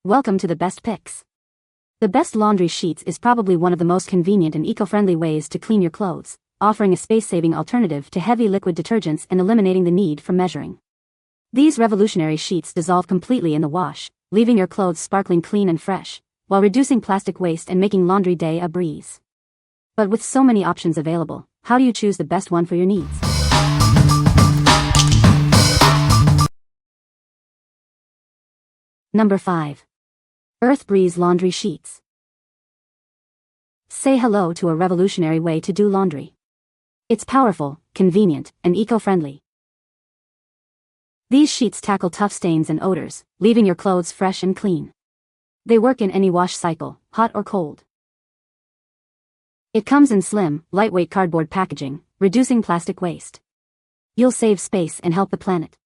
Welcome to the best picks. The best laundry sheets is probably one of the most convenient and eco-friendly ways to clean your clothes, offering a space-saving alternative to heavy liquid detergents and eliminating the need for measuring. These revolutionary sheets dissolve completely in the wash, leaving your clothes sparkling clean and fresh, while reducing plastic waste and making laundry day a breeze. But with so many options available, how do you choose the best one for your needs? Number 5. Earth Breeze Laundry Sheets. Say hello to a revolutionary way to do laundry. It's powerful, convenient, and eco-friendly. These sheets tackle tough stains and odors, leaving your clothes fresh and clean. They work in any wash cycle, hot or cold. It comes in slim, lightweight cardboard packaging, reducing plastic waste. You'll save space and help the planet.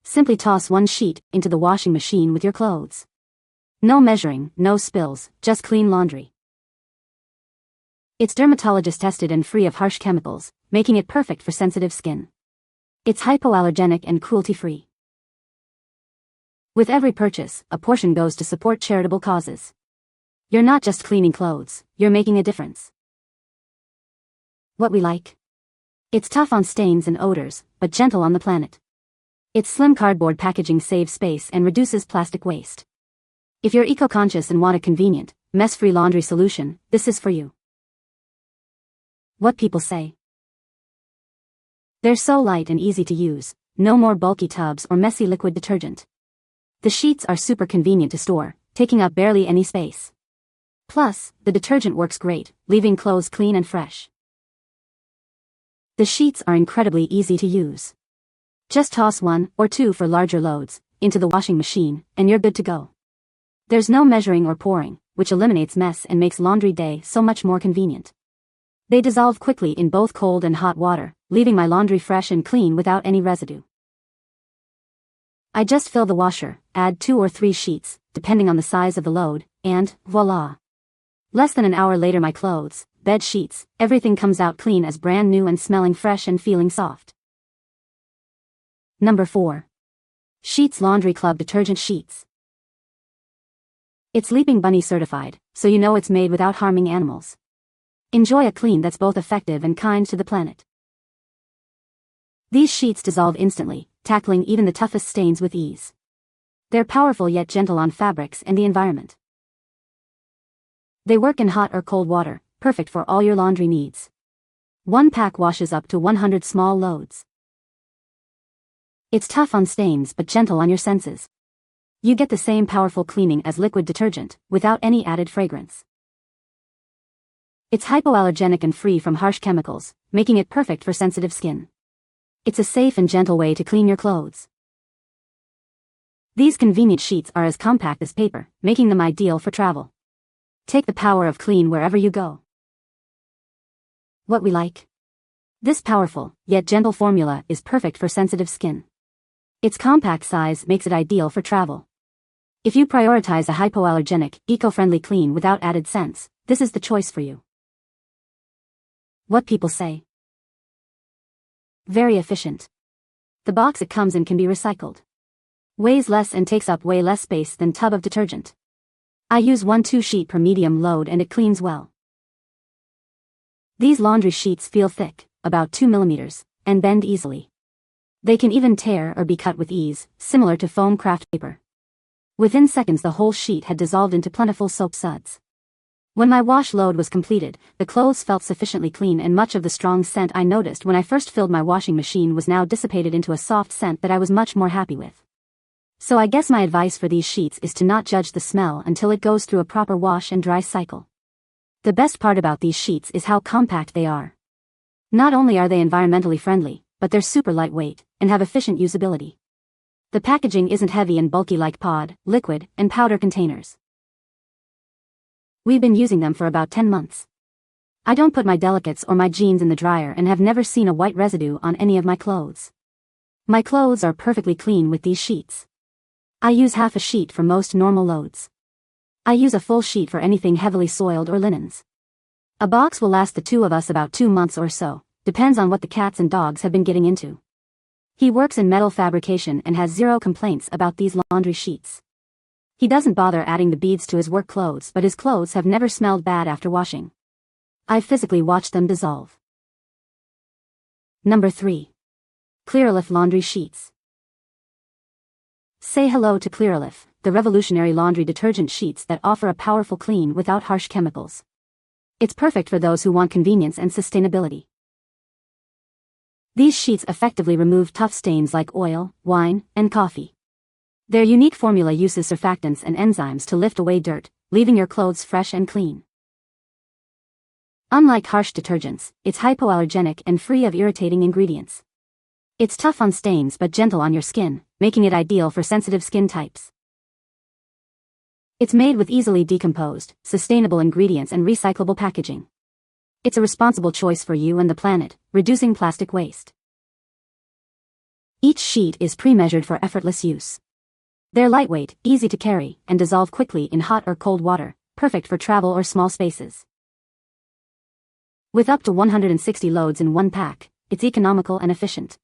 Simply toss one sheet into the washing machine with your clothes. No measuring, no spills, just clean laundry. It's dermatologist tested and free of harsh chemicals, making it perfect for sensitive skin. It's hypoallergenic and cruelty-free. With every purchase, a portion goes to support charitable causes. You're not just cleaning clothes, you're making a difference. What we like? It's tough on stains and odors, but gentle on the planet. Its slim cardboard packaging saves space and reduces plastic waste. If you're eco-conscious and want a convenient, mess-free laundry solution, this is for you. What people say. They're so light and easy to use, no more bulky tubs or messy liquid detergent. The sheets are super convenient to store, taking up barely any space. Plus, the detergent works great, leaving clothes clean and fresh. The sheets are incredibly easy to use. Just toss one, or two for larger loads, into the washing machine, and you're good to go. There's no measuring or pouring, which eliminates mess and makes laundry day so much more convenient. They dissolve quickly in both cold and hot water, leaving my laundry fresh and clean without any residue. I just fill the washer, add 2 or 3 sheets, depending on the size of the load, and voila! Less than an hour later my clothes, bed sheets, everything comes out clean as brand new and smelling fresh and feeling soft. Number 4. Sheets Laundry Club Detergent Sheets. It's Leaping Bunny certified, so you know it's made without harming animals. Enjoy a clean that's both effective and kind to the planet. These sheets dissolve instantly, tackling even the toughest stains with ease. They're powerful yet gentle on fabrics and the environment. They work in hot or cold water, perfect for all your laundry needs. One pack washes up to 100 small loads. It's tough on stains but gentle on your senses. You get the same powerful cleaning as liquid detergent, without any added fragrance. It's hypoallergenic and free from harsh chemicals, making it perfect for sensitive skin. It's a safe and gentle way to clean your clothes. These convenient sheets are as compact as paper, making them ideal for travel. Take the power of clean wherever you go. What we like? This powerful, yet gentle formula is perfect for sensitive skin. Its compact size makes it ideal for travel. If you prioritize a hypoallergenic, eco-friendly clean without added scents, this is the choice for you. What people say. Very efficient. The box it comes in can be recycled. Weighs less and takes up way less space than tub of detergent. I use 1-2 sheet per medium load and it cleans well. These laundry sheets feel thick, about 2 millimeters, and bend easily. They can even tear or be cut with ease, similar to foam craft paper. Within seconds the whole sheet had dissolved into plentiful soap suds. When my wash load was completed, the clothes felt sufficiently clean and much of the strong scent I noticed when I first filled my washing machine was now dissipated into a soft scent that I was much more happy with. So I guess my advice for these sheets is to not judge the smell until it goes through a proper wash and dry cycle. The best part about these sheets is how compact they are. Not only are they environmentally friendly, but they're super lightweight, and have efficient usability. The packaging isn't heavy and bulky like pod, liquid, and powder containers. We've been using them for about 10 months. I don't put my delicates or my jeans in the dryer and have never seen a white residue on any of my clothes. My clothes are perfectly clean with these sheets. I use half a sheet for most normal loads. I use a full sheet for anything heavily soiled or linens. A box will last the two of us about 2 months or so, depends on what the cats and dogs have been getting into. He works in metal fabrication and has zero complaints about these laundry sheets. He doesn't bother adding the beads to his work clothes, but his clothes have never smelled bad after washing. I've physically watched them dissolve. Number 3. CLEARALIF Laundry Sheets. Say hello to CLEARALIF, the revolutionary laundry detergent sheets that offer a powerful clean without harsh chemicals. It's perfect for those who want convenience and sustainability. These sheets effectively remove tough stains like oil, wine, and coffee. Their unique formula uses surfactants and enzymes to lift away dirt, leaving your clothes fresh and clean. Unlike harsh detergents, it's hypoallergenic and free of irritating ingredients. It's tough on stains but gentle on your skin, making it ideal for sensitive skin types. It's made with easily decomposed, sustainable ingredients and recyclable packaging. It's a responsible choice for you and the planet, reducing plastic waste. Each sheet is pre-measured for effortless use. They're lightweight, easy to carry, and dissolve quickly in hot or cold water, perfect for travel or small spaces. With up to 160 loads in one pack, it's economical and efficient.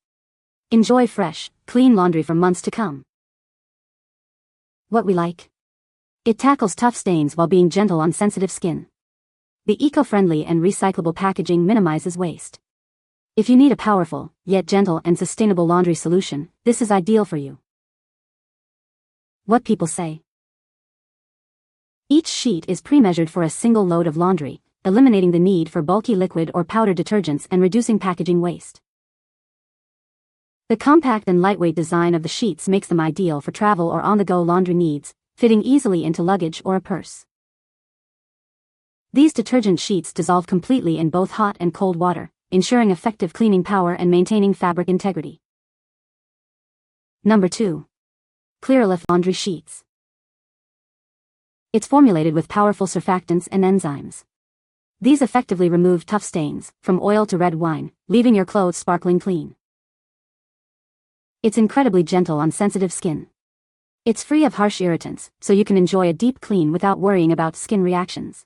Enjoy fresh, clean laundry for months to come. What we like? It tackles tough stains while being gentle on sensitive skin. The eco-friendly and recyclable packaging minimizes waste. If you need a powerful, yet gentle and sustainable laundry solution, this is ideal for you. What people say. Each sheet is pre-measured for a single load of laundry, eliminating the need for bulky liquid or powder detergents and reducing packaging waste. The compact and lightweight design of the sheets makes them ideal for travel or on-the-go laundry needs, fitting easily into luggage or a purse. These detergent sheets dissolve completely in both hot and cold water, ensuring effective cleaning power and maintaining fabric integrity. Number 2. CLEARALIF Laundry Sheets. It's formulated with powerful surfactants and enzymes. These effectively remove tough stains, from oil to red wine, leaving your clothes sparkling clean. It's incredibly gentle on sensitive skin. It's free of harsh irritants, so you can enjoy a deep clean without worrying about skin reactions.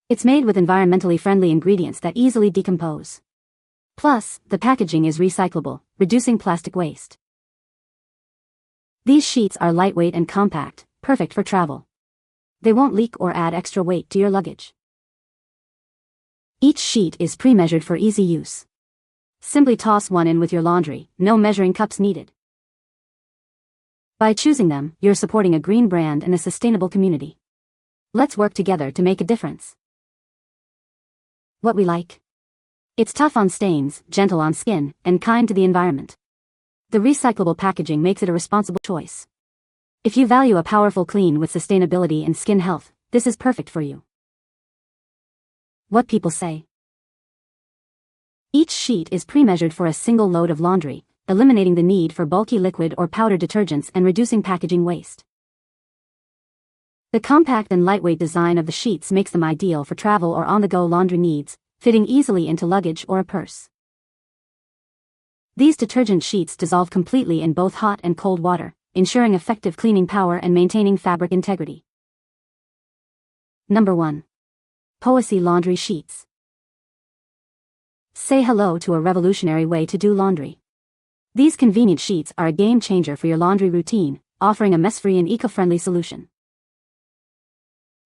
It's made with environmentally friendly ingredients that easily decompose. Plus, the packaging is recyclable, reducing plastic waste. These sheets are lightweight and compact, perfect for travel. They won't leak or add extra weight to your luggage. Each sheet is pre-measured for easy use. Simply toss one in with your laundry, no measuring cups needed. By choosing them, you're supporting a green brand and a sustainable community. Let's work together to make a difference. What we like? It's tough on stains, gentle on skin, and kind to the environment. The recyclable packaging makes it a responsible choice. If you value a powerful clean with sustainability and skin health, this is perfect for you. What people say. Each sheet is pre-measured for a single load of laundry, eliminating the need for bulky liquid or powder detergents and reducing packaging waste. The compact and lightweight design of the sheets makes them ideal for travel or on-the-go laundry needs, fitting easily into luggage or a purse. These detergent sheets dissolve completely in both hot and cold water, ensuring effective cleaning power and maintaining fabric integrity. Number 1. Poesie Laundry Sheets. Say hello to a revolutionary way to do laundry. These convenient sheets are a game changer for your laundry routine, offering a mess-free and eco-friendly solution.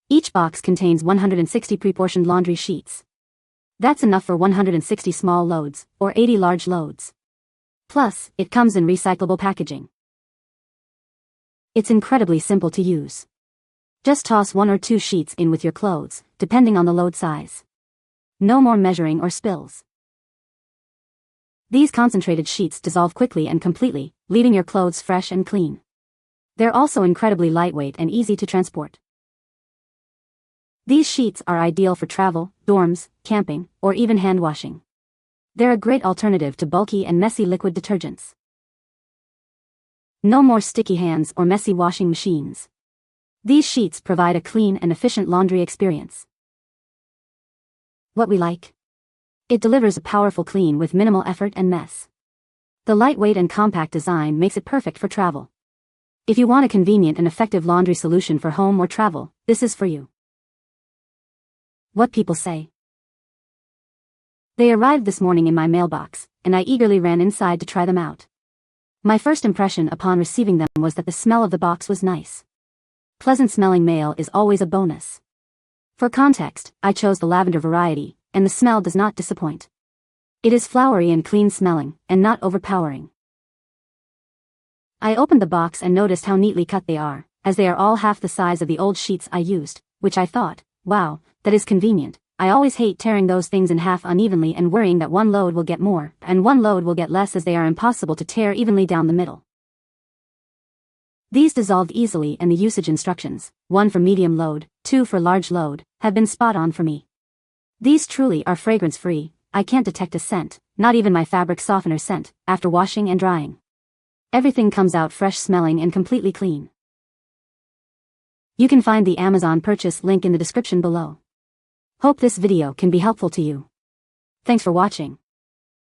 Each box contains 160 pre-portioned laundry sheets. That's enough for 160 small loads, or 80 large loads. Plus, it comes in recyclable packaging. It's incredibly simple to use. Just toss 1 or 2 sheets in with your clothes, depending on the load size. No more measuring or spills. These concentrated sheets dissolve quickly and completely, leaving your clothes fresh and clean. They're also incredibly lightweight and easy to transport. These sheets are ideal for travel, dorms, camping, or even hand washing. They're a great alternative to bulky and messy liquid detergents. No more sticky hands or messy washing machines. These sheets provide a clean and efficient laundry experience. What we like? It delivers a powerful clean with minimal effort and mess. The lightweight and compact design makes it perfect for travel. If you want a convenient and effective laundry solution for home or travel, this is for you. What people say. They arrived this morning in my mailbox, and I eagerly ran inside to try them out. My first impression upon receiving them was that the smell of the box was nice. Pleasant smelling mail is always a bonus. For context, I chose the lavender variety, and the smell does not disappoint. It is flowery and clean smelling, and not overpowering. I opened the box and noticed how neatly cut they are, as they are all half the size of the old sheets I used, which I thought, wow, that is convenient. I always hate tearing those things in half unevenly and worrying that one load will get more, and one load will get less, as they are impossible to tear evenly down the middle. These dissolved easily, and the usage instructions, 1 for medium load, 2 for large load, have been spot on for me. These truly are fragrance-free. I can't detect a scent, not even my fabric softener scent, after washing and drying. Everything comes out fresh smelling and completely clean. You can find the Amazon purchase link in the description below. Hope this video can be helpful to you. Thanks for watching.